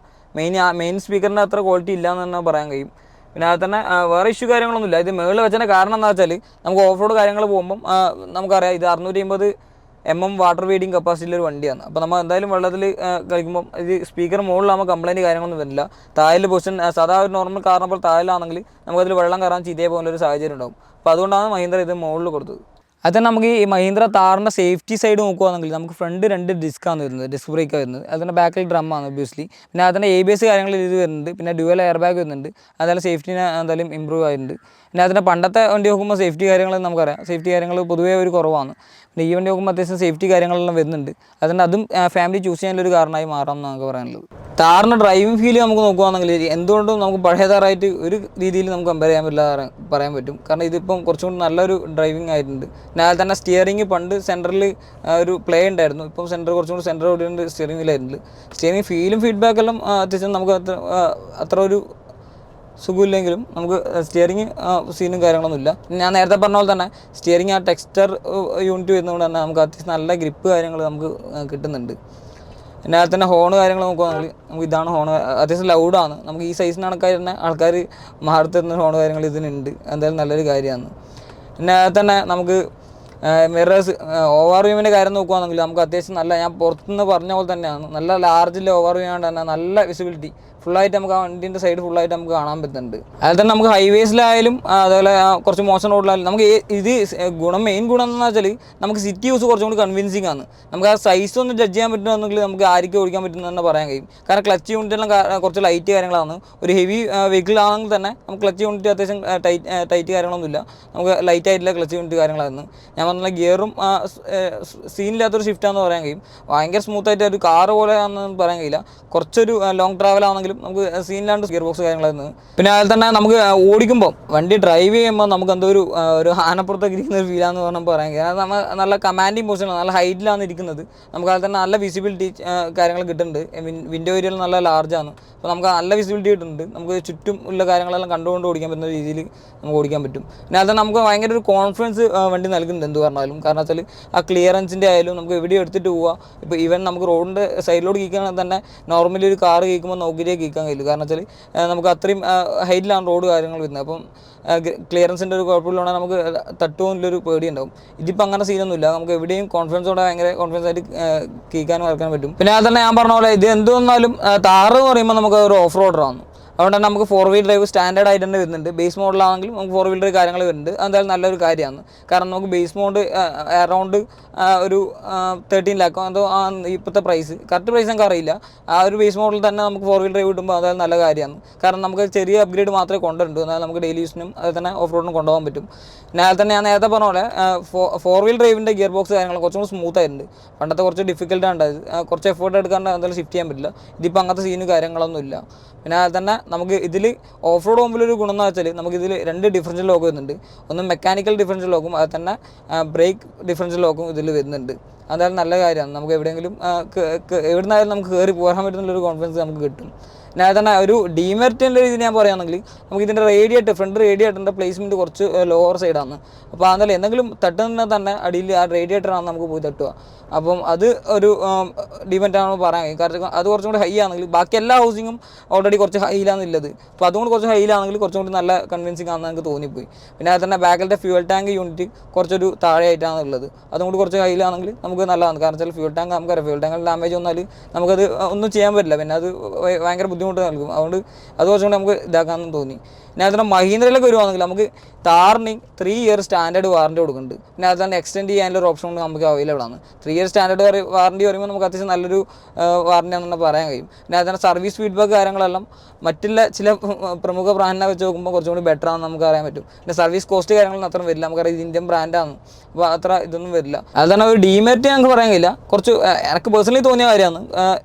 മെയിൻ സ്പീക്കറിൻ്റെ അത്ര ക്വാളിറ്റി ഇല്ല എന്ന് തന്നെ പറയാൻ കഴിയും. പിന്നെ അത് തന്നെ വേറെ ഇഷ്യൂ കാര്യങ്ങളൊന്നുമില്ല. ഇത് മുകളിൽ വെച്ചതിൻ്റെ കാരണം എന്താ വെച്ചാൽ നമുക്ക് ഓഫ് റോഡ് കാര്യങ്ങൾ പോകുമ്പം നമുക്കറിയാം ഇത് 650 mm വാട്ടർ വെയ്റ്റിംഗ് കപ്പാസിറ്റിയുള്ള ഒരു വണ്ടിയാണ്. അപ്പോൾ നമ്മൾ എന്തായാലും വെള്ളത്തിൽ കളിക്കുമ്പം ഇത് സ്പീക്കർ മുകളിലാകുമ്പോൾ കംപ്ലയിൻറ്റ് കാര്യങ്ങളൊന്നും വരില്ല. താഴെ പൊസിഷൻ സാധാ ഒരു നോർമൽ കാറിനെ പോലെ താഴെയാണെങ്കിൽ നമുക്കതിൽ വെള്ളം കയറാൻ ചീത്തയെ പോകുന്ന ഒരു സാഹചര്യം ഉണ്ടാകും. അപ്പോൾ അതുകൊണ്ടാണ് മഹീന്ദ്ര ഇത് മുകളിൽ കൊടുത്തത്. അത് തന്നെ നമുക്ക് ഈ മഹീന്ദ്ര താറിൻ്റെ സേഫ്റ്റി സൈഡ് നോക്കുകയാണെങ്കിൽ നമുക്ക് ഫ്രണ്ട് 2 ഡിസ്ക്കാണ് വരുന്നത്, ഡിസ്ക് ബ്രേക്കാണ് വരുന്നത്. അതിൻ്റെ ബാക്കിൽ ഡ്രമ്മാണ് ഒബ്വിയസ്ലി. പിന്നെ അതിൻ്റെ ABS കാര്യങ്ങളിൽ ഇത് വരുന്നുണ്ട്. പിന്നെ ഡ്യുവൽ എയർ ബാഗ് വരുന്നുണ്ട്, അതായത് സേഫ്റ്റിനെ എന്തായാലും ഇമ്പ്രൂവ് ആയിട്ടുണ്ട്. പിന്നെ അതിൻ്റെ പണ്ടത്തെ വണ്ടി നോക്കുമ്പോൾ സേഫ്റ്റി കാര്യങ്ങൾ നമുക്കറിയാം, സേഫ്റ്റി കാര്യങ്ങൾ പൊതുവേ ഒരു കുറവാണ്. പിന്നെ ഈ വണ്ടി നോക്കുമ്പോൾ അത്യാവശ്യം സേഫ്റ്റി കാര്യങ്ങളെല്ലാം വരുന്നുണ്ട്. അതും ഫാമിലി ചൂസ് ചെയ്യാനുള്ളൊരു കാരണമായി മാറാമെന്ന് നമുക്ക് പറയാനുള്ളത്. താറിൻ്റെ ഡ്രൈവിംഗ് ഫീൽ നമുക്ക് നോക്കുകയാണെങ്കിൽ എന്തുകൊണ്ടും നമുക്ക് പഴയ താറായിട്ട് ഒരു രീതിയിൽ നമുക്ക് കമ്പയർ ചെയ്യാൻ പറ്റില്ല പറയാൻ പറ്റും. കാരണം ഇതിപ്പം കുറച്ചും കൂടി നല്ലൊരു ഡ്രൈവിംഗ് ആയിട്ടുണ്ട്. പിന്നെ അതിൽ തന്നെ സ്റ്റിയറിംഗ് പണ്ട് സെൻറ്ററിൽ ഒരു പ്ലേ ഉണ്ടായിരുന്നു, ഇപ്പം കുറച്ചും കൂടി സെൻറ്റർ ഓടിയുണ്ട് സ്റ്റിയറിംഗ് വീലായിട്ടുണ്ട്. സ്റ്റിയറിംഗ് ഫീലും ഫീഡ്ബാക്കെല്ലാം അത്യാവശ്യം നമുക്ക് അത്ര ഒരു സുഖമില്ലെങ്കിലും നമുക്ക് സ്റ്റിയറിംഗ് സീനും കാര്യങ്ങളൊന്നുമില്ല. ഞാൻ നേരത്തെ പറഞ്ഞ പോലെ തന്നെ സ്റ്റിയറിംഗ് ആ ടെക്സ്ചർ യൂണിറ്റ് വരുന്നതുകൊണ്ട് തന്നെ നമുക്ക് അത്യാവശ്യം നല്ല ഗ്രിപ്പ് കാര്യങ്ങൾ നമുക്ക് കിട്ടുന്നുണ്ട്. പിന്നെ അതിൽ തന്നെ ഹോണ് കാര്യങ്ങൾ നോക്കുകയാണെങ്കിൽ നമുക്ക് ഇതാണ് ഹോണ്, അത്യാവശ്യം ലൗഡാണ്. നമുക്ക് ഈ സൈസിന് കണക്കായി തന്നെ ആൾക്കാർ മാറി തരുന്ന ഹോണ് കാര്യങ്ങൾ ഇതിനുണ്ട്, എന്തായാലും നല്ലൊരു കാര്യമാണ്. പിന്നെ അതിൽ തന്നെ നമുക്ക് മിറേഴ്സ് ORVMൻ്റെ കാര്യം നോക്കുകയാണെങ്കിൽ നമുക്ക് അത്യാവശ്യം നല്ല, ഞാൻ പുറത്തുനിന്ന് പറഞ്ഞ പോലെ തന്നെയാണ്, നല്ല ലാർജിലെ ORVM കൊണ്ട് തന്നെ നല്ല വിസിബിലിറ്റി ഫുള്ളായിട്ട് നമുക്ക് ആ വണ്ടീൻ്റെ സൈഡ് ഫുള്ളായിട്ട് നമുക്ക് കാണാൻ പറ്റുന്നുണ്ട്. അതിൽ തന്നെ നമുക്ക് ഹൈവേസിലായാലും അതുപോലെ കുറച്ച് മോശം റോഡിലായാലും നമുക്ക് ഇത് മെയിൻ ഗുണം എന്ന് വെച്ചാൽ നമുക്ക് സിറ്റി യൂസ് കുറച്ചും കൂടി കൺവിൻസിങ് ആണ്. നമുക്ക് ആ സൈസ് ഒന്ന് ജഡ്ജ് ചെയ്യാൻ പറ്റുമെന്നെങ്കിൽ നമുക്ക് ആർക്കും ഓടിക്കാൻ പറ്റുമെന്ന് തന്നെ പറയാൻ കഴിയും. കാരണം ക്ലച്ച് യൂണിറ്റെല്ലാം കുറച്ച് ലൈറ്റ് കാര്യങ്ങളാണ്. ഒരു ഹെവി വെഹിക്കിൾ ആണെങ്കിൽ തന്നെ നമുക്ക് ക്ലച്ച് യൂണിറ്റ് അത്യാവശ്യം ടൈറ്റ് കാര്യങ്ങളൊന്നുമില്ല. നമുക്ക് ലൈറ്റ് ആയിട്ടുള്ള ക്ലച്ച് യൂണിറ്റ് കാര്യങ്ങളായിരുന്നു. ഞാൻ പറഞ്ഞ ഗിയറും സീനില്ലാത്തൊരു ഷിഫ്റ്റാണെന്ന് പറയാൻ കഴിയും. ഭയങ്കര സ്മൂത്തായിട്ട് ഒരു കാറ് പോലെ ആണെന്ന് പറയാൻ കഴിയില്ല. കുറച്ചൊരു ലോങ് ട്രാവൽ ആണെങ്കിലും നമുക്ക് സീനിലാണ്ട് ഗിയർ ബോക്സ് കാര്യങ്ങളായിരുന്നു. പിന്നെ അതിൽ തന്നെ നമുക്ക് ഓടിക്കുമ്പോൾ വണ്ടി ഡ്രൈവ് ചെയ്യുമ്പോൾ നമുക്ക് എന്തോ ഒരു ആനപ്പുറത്തൊക്കെ ഇരിക്കുന്ന ഒരു ഫീലാന്ന് പറഞ്ഞാൽ പറയാൻ കഴിയും. അത് നമ്മൾ നല്ല കമാൻഡിങ് പൊസിഷനാണ്, നല്ല ഹൈറ്റിലാണ് ഇരിക്കുന്നത്. നമുക്ക് അതിൽ തന്നെ നല്ല വിസിബിലിറ്റി കാര്യങ്ങൾ കിട്ടുന്നുണ്ട്. വിൻഡോ ഏരിയയിൽ നല്ല ലാർജാണ്. അപ്പോൾ നമുക്ക് നല്ല വിസിബിലിറ്റി കിട്ടുന്നുണ്ട്. നമുക്ക് ചുറ്റും ഉള്ള കാര്യങ്ങളെല്ലാം കണ്ടുകൊണ്ട് ഓടിക്കാൻ പറ്റുന്ന രീതിയിൽ നമുക്ക് ഓടിക്കാൻ പറ്റും. പിന്നെ അത് നമുക്ക് ഭയങ്കര ഒരു കോൺഫിഡൻസ് വണ്ടി നൽകുന്നുണ്ട് എന്ത് പറഞ്ഞാലും. കാരണം വെച്ചാൽ ആ ക്ലിയറൻസിൻ്റെ ആയാലും നമുക്ക് എവിടെ എടുത്തിട്ട് പോവുക. ഇപ്പോൾ ഈവൻ നമുക്ക് റോഡിൻ്റെ സൈഡിലോട്ട് കീക്കുകയാണെങ്കിൽ തന്നെ നോർമലി ഒരു കാറ് കീക്കുമ്പോൾ നോക്കിയിട്ടേ കീക്കാൻ കഴിയില്ല. കാരണം വെച്ചാൽ നമുക്ക് അത്രയും ഹൈറ്റിലാണ് റോഡ് കാര്യങ്ങൾ വരുന്നത്. അപ്പം ക്ലിയറൻസിൻ്റെ ഒരു കുഴപ്പമില്ലാണെങ്കിൽ നമുക്ക് തട്ടുമെന്നുള്ളൊരു പേടി ഉണ്ടാവും. ഇതിപ്പോൾ അങ്ങനെ സീനൊന്നുമില്ല. നമുക്ക് എവിടെയും കോൺഫിഡൻസോടെ ഭയങ്കര കോൺഫിഡൻസ് ആയിട്ട് കീക്കാനും വരക്കാൻ പറ്റും. പിന്നെ അത് തന്നെ ഞാൻ പറഞ്ഞ പോലെ ഇത് എന്ത് വന്നാലും താറ് എന്ന് പറയുമ്പോൾ നമുക്ക് ഒരു ഓഫ് റോഡറാണ്. അതുകൊണ്ട് തന്നെ നമുക്ക് 4 വീൽ ഡ്രൈവ് സ്റ്റാൻഡേർഡ് ആയിട്ട് തന്നെ വരുന്നുണ്ട്. ബേസ് മോഡലാണെങ്കിലും നമുക്ക് 4 വീൽ ഡ്രൈവ് കാര്യങ്ങൾ വരുന്നുണ്ട്. അതെന്തായാലും നല്ലൊരു കാര്യമാണ്. കാരണം നമുക്ക് ബേസ് മോഡ് അറൗണ്ട് ഒരു 13 ലാക്കോ അതോ ഇപ്പോഴത്തെ പ്രൈസ് കറക്റ്റ് പ്രൈസ് നമുക്ക് അറിയില്ല. ആ ഒരു ബേസ് മോഡൽ തന്നെ നമുക്ക് 4 വീൽ ഡ്രൈവ് കിട്ടുമ്പോൾ അതായത് നല്ല കാര്യമാണ്. കാരണം നമുക്ക് ചെറിയ അപ്ഗ്രേഡ് മാത്രമേ കൊണ്ടുവരൂ. എന്നാൽ നമുക്ക് ഡെയിലി യൂസിനും അത് തന്നെ ഓഫ് റോഡിനും കൊണ്ടുപോകാൻ പറ്റും. പിന്നെ അതിൽ തന്നെ ഞാൻ നേരത്തെ പറഞ്ഞ പോലെ 4 വീൽ ഡ്രൈവിൻ്റെ ഗിയർ ബോക്സ് കാര്യങ്ങൾ കുറച്ചും കൂടി സ്മൂത്ത് ആയിട്ടുണ്ട്. പണ്ടത്തെ കുറച്ച് ഡിഫിക്കൽട്ടാണ് ഉണ്ടായത്. കുറച്ച് എഫേർട്ട് എടുക്കാണ്ട് എന്തായാലും ഷിഫ്റ്റ് ചെയ്യാൻ പറ്റില്ല. ഇതിപ്പോൾ അങ്ങനത്തെ സീനും കാര്യങ്ങളൊന്നും ഇല്ല. പിന്നെ അതിൽ തന്നെ നമുക്ക് ഇതിൽ ഓഫ് റോഡ് പോകുമ്പോഴൊരു ഗുണം എന്ന് വെച്ചാൽ നമുക്കിതിൽ 2 ഡിഫറൻഷ്യൽ ലോക്ക് വരുന്നുണ്ട്. ഒന്ന് മെക്കാനിക്കൽ ഡിഫറൻഷ്യൽ ലോക്കും അത് തന്നെ ബ്രേക്ക് ഡിഫറൻഷ്യൽ ലോക്കും ഇതിൽ വരുന്നുണ്ട്. അതായത് നല്ല കാര്യമാണ്. നമുക്ക് എവിടെയെങ്കിലും എവിടെ നിന്നായാലും നമുക്ക് കയറി പോകാൻ പറ്റുന്നുള്ളൊരു കോൺഫിഡൻസ് നമുക്ക് കിട്ടും. പിന്നെ അത് തന്നെ ഒരു ഡീമെറിറ്റിൻ്റെ ഇത് ഞാൻ പറയുകയാണെങ്കിൽ നമുക്ക് ഇതിൻ്റെ ഫ്രണ്ട് റേഡിയേറ്ററിൻ്റെ പ്ലേസ്മെൻറ്റ് കുറച്ച് ലോവർ സൈഡാണ്. അപ്പോൾ അതെന്തായാലും എന്തെങ്കിലും തട്ടുന്ന തന്നെ അടിയിൽ ആ റേഡിയേറ്ററാണ് നമുക്ക് പോയി തട്ടുക. അപ്പം അത് ഒരു ഡിമെറിറ്റാണെന്ന് പറയാൻ കഴിയും. കാരണം അത് കുറച്ചും കൂടി ഹൈ ആണെങ്കിൽ ബാക്കി എല്ലാ ഹൗസിങ്ങും ഓൾറെഡി കുറച്ച് ഹൈയിലാണുള്ളത്. അപ്പോൾ അതുകൊണ്ട് കുറച്ച് ഹൈയിലാണെങ്കിൽ കുറച്ചും കൂടി നല്ല കൺവിൻസിങ് ആണെന്ന് എനിക്ക് തോന്നിപ്പോയി. പിന്നെ അത് തന്നെ ബാക്കിലത്തെ ഫ്യൂൽ ടാങ്ക് യൂണിറ്റ് കുറച്ചൊരു താഴെയായിട്ടാണ് ഉള്ളത്. അതുകൊണ്ട് കുറച്ച് ഹൈയിലാണെങ്കിൽ നമുക്ക് നല്ലതാണ്. കാരണം വെച്ചാൽ ഫ്യൂൽ ടാങ്ക് നമുക്കറിയാം, ഫ്യൂൽ ടാങ്കിൽ ഡാമേജ് വന്നാൽ നമുക്കത് ഒന്നും ചെയ്യാൻ പറ്റില്ല. പിന്നെ അത് ഭയങ്കര ബുദ്ധിമുട്ട് നൽകും. അതുകൊണ്ട് അത് കുറച്ചും കൂടി നമുക്ക് ഇതാക്കാമെന്ന് തോന്നി. പിന്നെ അതിന് മഹീന്ദ്രയിലൊക്കെ വരുവാണെങ്കിൽ നമുക്ക് താറിന് 3 ഇയർ സ്റ്റാൻഡേർഡ് വാറണ്ടി കൊടുക്കുന്നുണ്ട്. പിന്നെ അത് തന്നെ എക്സ്റ്റെൻഡ് ചെയ്യാനുള്ള ഓപ്ഷൻ നമുക്ക് അവൈലബിൾ ആണ്. 3 ഇയർ സ്റ്റാൻഡേർഡ് വാറണ്ടി പറയുമ്പോൾ നമുക്ക് അത്യാവശ്യം നല്ലൊരു വാറണ്ടിയാണെന്ന് തന്നെ പറയാൻ കഴിയും. പിന്നെ അത് തന്നെ സർവീസ് ഫീഡ്ബാക്ക് കാര്യങ്ങളെല്ലാം മറ്റുള്ള ചില പ്രമുഖ ബ്രാൻഡിനെ വെച്ച് നോക്കുമ്പോൾ കുറച്ചും കൂടി ബെറ്റർ ആണെന്ന് നമുക്ക് അറിയാൻ പറ്റും. പിന്നെ സർവീസ് കോസ്റ്റ് കാര്യങ്ങളൊന്നും അത്ര വരില്ല. നമുക്കറിയാം ഇത് ഇന്ത്യൻ ബ്രാൻഡാണ്. അപ്പോൾ അത്ര ഇതൊന്നും വരില്ല. അത് തന്നെ ഒരു ഡീമെറിറ്റ് ഞങ്ങൾക്ക് പറയാൻ കഴിയില്ല. കുറച്ച് എനിക്ക് പേഴ്സണലി തോന്നിയ കാര്യമാണ്.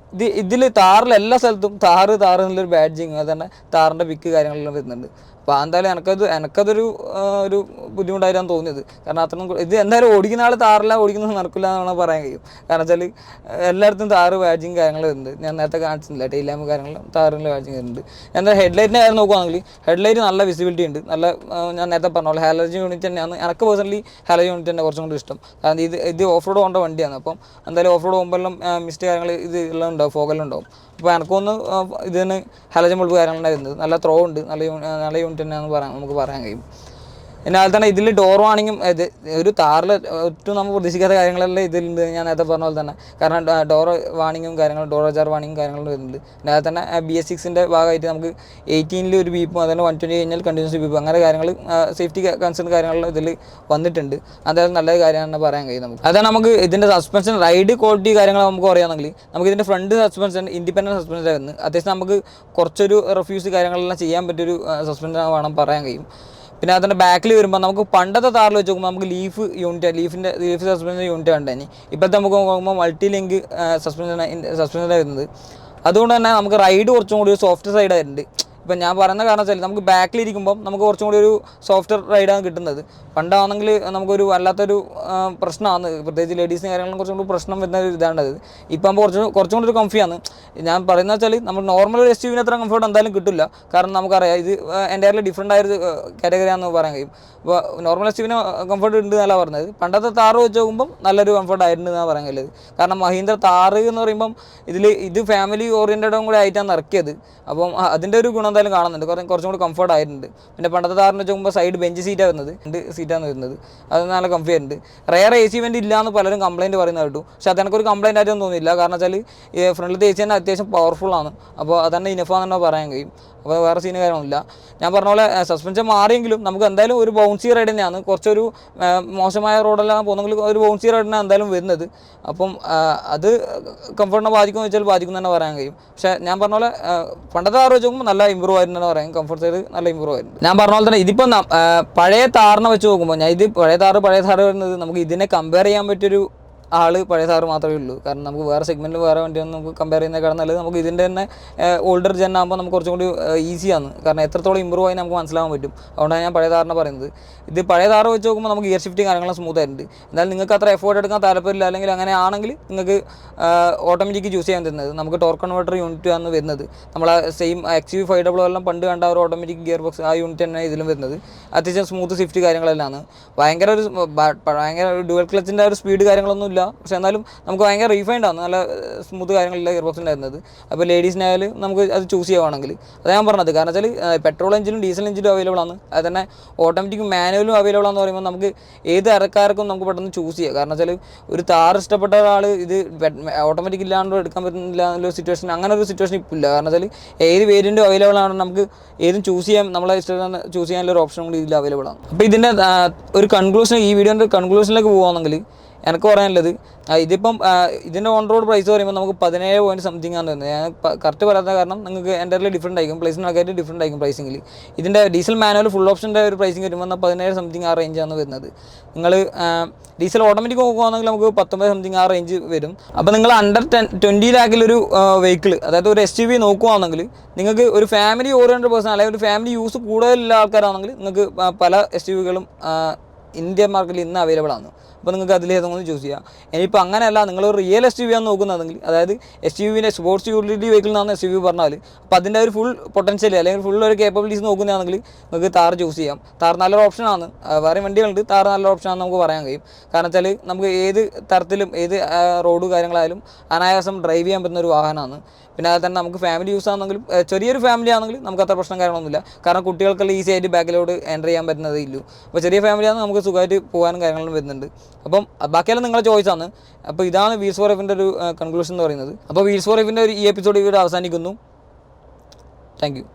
ഇതിൽ താറിൽ എല്ലാ സ്ഥലത്തും താറ് എന്നുള്ളൊരു ബാഡ്ജിങ് അത് തന്നെ താറിൻ്റെ പിക്ക് കാര്യങ്ങളെല്ലാം വരുന്നുണ്ട്. അപ്പോൾ എന്തായാലും എനിക്കതൊരു ബുദ്ധിമുട്ടായിട്ടാണ് തോന്നിയത്. കാരണം അത്രയും ഇത് എന്തായാലും ഓടിക്കുന്ന ആൾ താറില്ല ഓടിക്കുന്നത് നടക്കില്ല എന്നാണ് പറയാൻ കഴിയും. കാരണം വെച്ചാൽ എല്ലായിടത്തും താറ് ബാഡ്ജിങ് കാര്യങ്ങൾ വരുന്നുണ്ട്. ഞാൻ നേരത്തെ കാണിച്ചിട്ടില്ല ടെയിൽ ലാമ്പ് കാര്യങ്ങളും താറിൻ്റെ ബാഡ്ജിങ് വരുന്നുണ്ട്. എന്താ ഹെഡ്ലൈറ്റിൻ്റെ കാര്യം നോക്കുകയാണെങ്കിൽ ഹെഡ്ലൈറ്റ് നല്ല വിസിബിലിറ്റി ഉണ്ട്. നല്ല ഞാൻ നേരത്തെ പറഞ്ഞോളൂ ഹാലജൻ യൂണിറ്റ് തന്നെയാണ് എനിക്ക് പേഴ്സണലി ഹാലജൻ യൂണിറ്റ് തന്നെ കുറച്ചും കൂടി ഇഷ്ടം. കാരണം ഇത് ഓഫ് റോഡ് കൊണ്ട വണ്ടിയാണ്. അപ്പം എന്തായാലും ഓഫ് റോഡ് പോകുമ്പോഴെല്ലാം മിസ്റ്റ് കാര്യങ്ങൾ ഇത് എല്ലാം ഉണ്ടാവും, ഫോഗെല്ലാം ഉണ്ടാവും. അപ്പോൾ എനിക്കൊന്ന് ഇതിന് ഹാലജൻ ബൾബ് കാര്യങ്ങളുണ്ടായിരുന്നത് നല്ല ത്രോ ഉണ്ട്, നല്ല യൂണിറ്റ് തന്നെയാണെന്ന് നമുക്ക് പറയാൻ കഴിയും. പിന്നെ അതിൽ തന്നെ ഇതിൽ ഡോർ വാണിങ്ങും ഒരു താറിൽ ഒട്ടും നമ്മൾ പ്രതീക്ഷിക്കാത്ത കാര്യങ്ങളെല്ലാം ഇതിലുണ്ട്. ഞാൻ നേരത്തെ പറഞ്ഞ പോലെ തന്നെ കാരണം ഡോർ വാണിങ്ങും കാര്യങ്ങളും ഡോർ അജാർ വാണിങ്ങും കാര്യങ്ങളും വരുന്നുണ്ട്. പിന്നെ അതിൽ തന്നെ BS6-ൻ്റെ ഭാഗമായിട്ട് നമുക്ക് 18-ൽ ഒരു ബീപ്പും അതുപോലെ 120 കഴിഞ്ഞാൽ കണ്ടിന്യൂസ് ബീപ്പും അങ്ങനെ കാര്യങ്ങൾ സേഫ്റ്റി കൺസേൺ കാര്യങ്ങൾ ഇതിൽ വന്നിട്ടുണ്ട്. അതായത് നല്ല കാര്യമാണെന്ന് പറയാൻ കഴിയും നമുക്ക്. അതാണ് നമുക്ക് ഇതിൻ്റെ സസ്പെൻഷൻ റൈഡ് ക്വാളിറ്റി കാര്യങ്ങൾ നമുക്ക് പറയുകയാണെങ്കിൽ നമുക്ക് ഇതിൻ്റെ ഫ്രണ്ട് സസ്പെൻഷൻ ഇൻഡിപെൻഡൻറ്റ് സസ്പെൻഷൻ ആയിരുന്നു. അത്യാവശ്യം നമുക്ക് കുറച്ചൊരു റെഫ്യൂസ് കാര്യങ്ങളെല്ലാം ചെയ്യാൻ പറ്റിയൊരു സസ്പെൻഷൻ വേണം പറയാൻ കഴിയും. പിന്നെ അതിൻ്റെ ബാക്കിൽ വരുമ്പോൾ നമുക്ക് പണ്ടത്തെ താറിൽ വെച്ച് നോക്കുമ്പോൾ നമുക്ക് ലീഫ് സസ്പെൻഷൻ യൂണിറ്റ് കണ്ടേനി. ഇപ്പോഴത്തെ നമുക്ക് നോക്കുമ്പോൾ മൾട്ടി ലിങ്ക് സസ്പെൻഷനാണ് വരുന്നത്. അതുകൊണ്ട് തന്നെ നമുക്ക് റൈഡ് കുറച്ചും കൂടി ഒരു സോഫ്റ്റ് സൈഡായിട്ടുണ്ട്. ഇപ്പം ഞാൻ പറയുന്ന കാരണം വെച്ചാൽ നമുക്ക് ബാക്കിലിരിക്കുമ്പം നമുക്ക് കുറച്ചും കൂടി ഒരു സോഫ്റ്റ് റൈഡാണ് കിട്ടുന്നത്. പണ്ടാണെങ്കിൽ നമുക്കൊരു വല്ലാത്തൊരു പ്രശ്നമാണ്, പ്രത്യേകിച്ച് ലേഡീസിന് കാര്യങ്ങളും കുറച്ചും കൂടി പ്രശ്നം വരുന്ന ഒരു ഇതാണ്ടത്. ഇപ്പം കുറച്ചും കൂടി ഒരു കംഫിയാണ്. ഞാൻ പറയുന്നത് വെച്ചാൽ നമ്മൾ നോർമൽ ഒരു SUV അത്ര കംഫർട്ട് എന്തായാലും കിട്ടില്ല. കാരണം നമുക്കറിയാം ഇത് എൻ്റയർലി ഡിഫറെൻ്റ് ആയൊരു കാറ്റഗറിയാണെന്ന് പറയാൻ കഴിയും. അപ്പോൾ നോർമൽ SUV കംഫർട്ട് ഉണ്ട് എന്നല്ല പറഞ്ഞത്. പണ്ടത്തെ താറ് വെച്ച് നോക്കുമ്പം നല്ലൊരു കംഫർട്ട് ആയിരുന്നു എന്നാണ് പറയാൻ കഴിയുന്നത്. കാരണം മഹീന്ദ്ര താറ് എന്ന് പറയുമ്പം ഇത് ഫാമിലി ഓറിയൻറ്റഡും കൂടെ ആയിട്ടാണ് ഇറക്കിയത്. അപ്പം അതിൻ്റെ ഒരു ഗുണം എന്തായാലും കാണുന്നുണ്ട്, കുറച്ചും കൂടി കംഫർട്ട് ആയിട്ടുണ്ട്. പിന്നെ പണ്ടത്തെ താറിന് വെച്ച് നോക്കുമ്പോൾ സൈഡ് ബെഞ്ച് സീറ്റാണ് വരുന്നത്, 2 സീറ്റാണ് വരുന്നത്, അത് നല്ല കംഫി ആയിട്ടുണ്ട്. റെയർ AC വെൻ്റ് ഇല്ല എന്ന് പലരും കംപ്ലയിൻറ്റ് പറയുന്നത് കേട്ടു. പക്ഷേ അതെനിക്കൊരു കംപ്ലയിൻ്റ് ആയിട്ടൊന്നും തോന്നിയില്ല. കാരണം വെച്ചാൽ ഈ ഫ്രണ്ടിലത്തെ AC തന്നെ അത്യാവശ്യം പവർഫുള്ളാണ്. അപ്പോൾ അതന്നെ ഇനഫാന്ന് തന്നെ പറയാൻ കഴിയും. അപ്പോൾ വേറെ സീന് കാര്യമൊന്നുമില്ല. ഞാൻ പറഞ്ഞ പോലെ സസ്പെൻഷൻ മാറിയെങ്കിലും നമുക്ക് എന്തായാലും ഒരു ബൗൺസി റൈഡ് തന്നെയാണ്. കുറച്ചൊരു മോശമായ റോഡെല്ലാം പോകുന്നെങ്കിൽ ഒരു ബൗൺസി റൈഡിനാണ് എന്തായാലും വരുന്നത്. അപ്പം അത് കംഫർട്ടിനെ ബാധിക്കുമെന്ന് വെച്ചാൽ ബാധിക്കും തന്നെ പറയാൻ കഴിയും. പക്ഷേ ഞാൻ പറഞ്ഞ പോലെ പണ്ടത്തെ താറ് വെച്ച് നോക്കുമ്പോൾ നല്ല ഇമ്പ്രൂവ് ആയിട്ടുണ്ടെന്ന് പറയാം. കംഫർട്ട് സൈഡ് നല്ല ഇമ്പ്രൂവ് ആയിട്ടുണ്ട്. ഞാൻ പറഞ്ഞ പോലെ തന്നെ ഇതിപ്പോൾ പഴയ താറിനെ വെച്ച് നോക്കുമ്പോൾ, ഞാൻ ഇത് പഴയ താറ് വരുന്നത് നമുക്ക് ഇതിനെ കമ്പയർ ചെയ്യാൻ പറ്റിയൊരു പഴയ താറ് മാത്രമേ ഉള്ളൂ. കാരണം നമുക്ക് വേറെ സെഗ്മെൻറ്റിൽ വേറെ വണ്ടിയൊന്നും നമുക്ക് കമ്പയർ ചെയ്യുന്നതിനേക്കാൾ നല്ലത് നമുക്ക് ഇതിൻ്റെ തന്നെ ഓൾഡർ ജെൻ ആകുമ്പോൾ നമുക്ക് കുറച്ചും കൂടി ഈസിയാണ്. കാരണം എത്രത്തോളം ഇമ്പ്രൂവ് ആയി നമുക്ക് മനസ്സിലാകാൻ പറ്റും. അതുകൊണ്ടാണ് ഞാൻ പഴയ താറിനെ പറയുന്നത്. ഇത് പഴയ താറ് വെച്ച് നോക്കുമ്പോൾ നമുക്ക് ഗിയർ ഷിഫ്റ്റിംഗ് കാര്യങ്ങളും സ്മൂത്ത് ആയിട്ടുണ്ട്. എന്നാലും നിങ്ങൾക്ക് അത്ര എഫോർട്ട് എടുക്കാൻ താല്പര്യമില്ല, അല്ലെങ്കിൽ അങ്ങനെ ആണെങ്കിൽ നിങ്ങൾക്ക് ഓട്ടോമാറ്റിക് ചൂസ് ചെയ്യാൻ തരുന്നത്. നമുക്ക് ടോർക്ക് കൺവേർട്ടർ യൂണിറ്റ് ആണ് വരുന്നത്. നമ്മളെ സെയിം XUV 500 എല്ലാം പണ്ട് കണ്ട ഒരു ഓട്ടോമാറ്റിക് ഗിയർ ബോക്സ് ആ യൂണിറ്റ് തന്നെ ഇതിലും വരുന്നത്. അത്യാവശ്യം സ്മൂത്ത് സ്വിഫ്റ്റ് കാര്യങ്ങളെല്ലാം ആണ്. ഭയങ്കര ഒരു ഡുവൽ ക്ലച്ചിൻ്റെ ഒരു സ്പീഡ് കാര്യങ്ങളൊന്നും ഇല്ല. പക്ഷേ എന്നാലും നമുക്ക് ഭയങ്കര റീഫൈൻഡ് ആണ്, നല്ല സ്മൂത്ത് കാര്യങ്ങളില്ല ഗിയർ ബോക്സിൻ്റെ വരുന്നത്. അപ്പോൾ ലേഡീസിനായാലും നമുക്ക് അത് ചൂസ് ചെയ്യുവാണെങ്കിൽ അതാണ് ഞാൻ പറഞ്ഞത്. കാരണം വെച്ചാൽ പെട്രോൾ എഞ്ചിനും ഡീസൽ എഞ്ചിനും അവൈലബിൾ ആണ്. അത് തന്നെ ഓട്ടോമാറ്റിക് മാനുവലും അവൈലബിൾ ആണെന്ന് പറയുമ്പോൾ നമുക്ക് ഏത് ഇറക്കാർക്കും നമുക്ക് പെട്ടെന്ന് ചൂസ് ചെയ്യാം. കാരണം വെച്ചാൽ ഒരു താർ ഇഷ്ടപ്പെട്ട ഒരാൾ ഇത് ഓട്ടോമാറ്റിക് ഇല്ലാണ്ട് എടുക്കാൻ പറ്റുന്നില്ല എന്നൊരു സിറ്റുവേഷൻ, അങ്ങനെ ഒരു സിറ്റുവേഷൻ ഇപ്പോൾ ഇല്ല. കാരണം വെച്ചാൽ ഏത് വേരിയൻറ്റും അവൈലബിൾ ആണ്, നമുക്ക് ഏതും ചൂസ് ചെയ്യാൻ, നമ്മളെ ഇഷ്ടം ചൂസ് ചെയ്യാനുള്ള ഒരു ഓപ്ഷൻ കൂടി ഇതിൽ അവൈലബിൾ ആണ്. അപ്പോൾ ഇതിൻ്റെ ഒരു കൺക്ലൂഷൻ, ഈ വീഡിയോൻ്റെ കൺക്ലൂഷനിലേക്ക് പോകുകയാണെങ്കിൽ എനിക്ക് പറയാനുള്ളത്, ഇതിപ്പം ഇതിൻ്റെ ഓൺ റോഡ് പ്രൈസ് പറയുമ്പോൾ നമുക്ക് 17 പോയിൻറ്റ് സംതിങ് ആണ് വരുന്നത്. ഞാൻ കറക്റ്റ് പറയാത്ത കാരണം നിങ്ങൾക്ക് എൻ്റെ ഡിഫറൻറ്റ് ആയിരിക്കും, പ്ലേസിനൊക്കെ ഡിഫറൻറ്റ് ആയിരിക്കും പ്രൈസിങ്ങിൽ. ഇതിൻ്റെ ഡീസൽ മാനുവൽ ഫുൾ ഓപ്ഷൻ്റെ ഒരു പ്രൈസിങ് വരുമ്പോൾ 17 സംതിങ് ആ റേഞ്ചാണ് വരുന്നത്. നിങ്ങൾ ഡീസൽ ഓട്ടോമാറ്റിക് നോക്കുകയാണെങ്കിൽ നമുക്ക് 19 സംതിങ് ആ റേഞ്ച് വരും. അപ്പോൾ നിങ്ങൾ അണ്ടർ 20 ലാഖിലൊരു വെഹിക്കിൾ, അതായത് ഒരു SUV നോക്കുകയാണെങ്കിൽ നിങ്ങൾക്ക് ഒരു ഫാമിലി ഓറിയൻറ്റഡ് പേഴ്സൺ, അല്ലെങ്കിൽ ഒരു ഫാമിലി യൂസ് കൂടുതലുള്ള ആൾക്കാരാണെങ്കിൽ നിങ്ങൾക്ക് പല SUVകളും ഇന്ത്യൻ മാർക്കറ്റിൽ ഇന്ന് അവൈലബിൾ ആണ്. അപ്പോൾ നിങ്ങൾക്ക് അതിലേതെങ്കിലും ചൂസ് ചെയ്യാം. ഇനിയിപ്പോൾ അങ്ങനെയല്ല, നിങ്ങളൊരു റിയൽ SUV ആണ് നോക്കുന്നതെങ്കിൽ, അതായത് SUVൻ്റെ സ്പോർട്സ് യൂട്ടിലിറ്റി വെഹിക്കിൾ എന്നാണ് SUV പറഞ്ഞാൽ, അപ്പോൾ അതിൻ്റെ ഒരു ഫുൾ പൊട്ടൻഷ്യൽ അല്ലെങ്കിൽ ഫുൾ ഒരു കേപ്പബിലിറ്റീസ് നോക്കുന്നതാണെങ്കിൽ നിങ്ങൾക്ക് താർ ചൂസ് ചെയ്യാം. താർ നല്ലൊരു ഓപ്ഷനാണ്. വേറെ വണ്ടികളുണ്ട്, താർ നല്ലൊരു ഓപ്ഷനാണെന്ന് നമുക്ക് പറയാൻ കഴിയും. കാരണം വെച്ചാൽ നമുക്ക് ഏത് തരത്തിലും ഏത് റോഡ് കാര്യങ്ങളായാലും അനായാസം ഡ്രൈവ് ചെയ്യാൻ പറ്റുന്ന ഒരു വാഹനമാണ്. പിന്നെ അത് തന്നെ നമുക്ക് ഫാമിലി യൂസ് ആണെങ്കിലും, ചെറിയൊരു ഫാമിലി ആണെങ്കിൽ നമുക്ക് അത്ര പ്രശ്നം കാര്യങ്ങളൊന്നുമില്ല. കാരണം കുട്ടികൾക്കെല്ലാം ഈസി ആയിട്ട് ബാക്കിലോട്ട് എൻ്റർ ചെയ്യാൻ പറ്റുന്നതേ ഇല്ലൂ. അപ്പോൾ ചെറിയ ഫാമിലി ആണെങ്കിൽ നമുക്ക് സുഖമായിട്ട് പോകാനും കാര്യങ്ങളും വരുന്നുണ്ട്. അപ്പം ബാക്കിയെല്ലാം നിങ്ങളുടെ ചോയ്സാണ്. അപ്പോൾ ഇതാണ് വീൽസ് ഫോർ എഫിൻ്റെ ഒരു കൺക്ലൂഷൻ എന്ന് പറയുന്നത്. അപ്പോൾ വീൽസ് ഫോർ എഫിൻ്റെ ഈ എപ്പിസോഡ് ഇവിടെ അവസാനിക്കുന്നു. Thank you.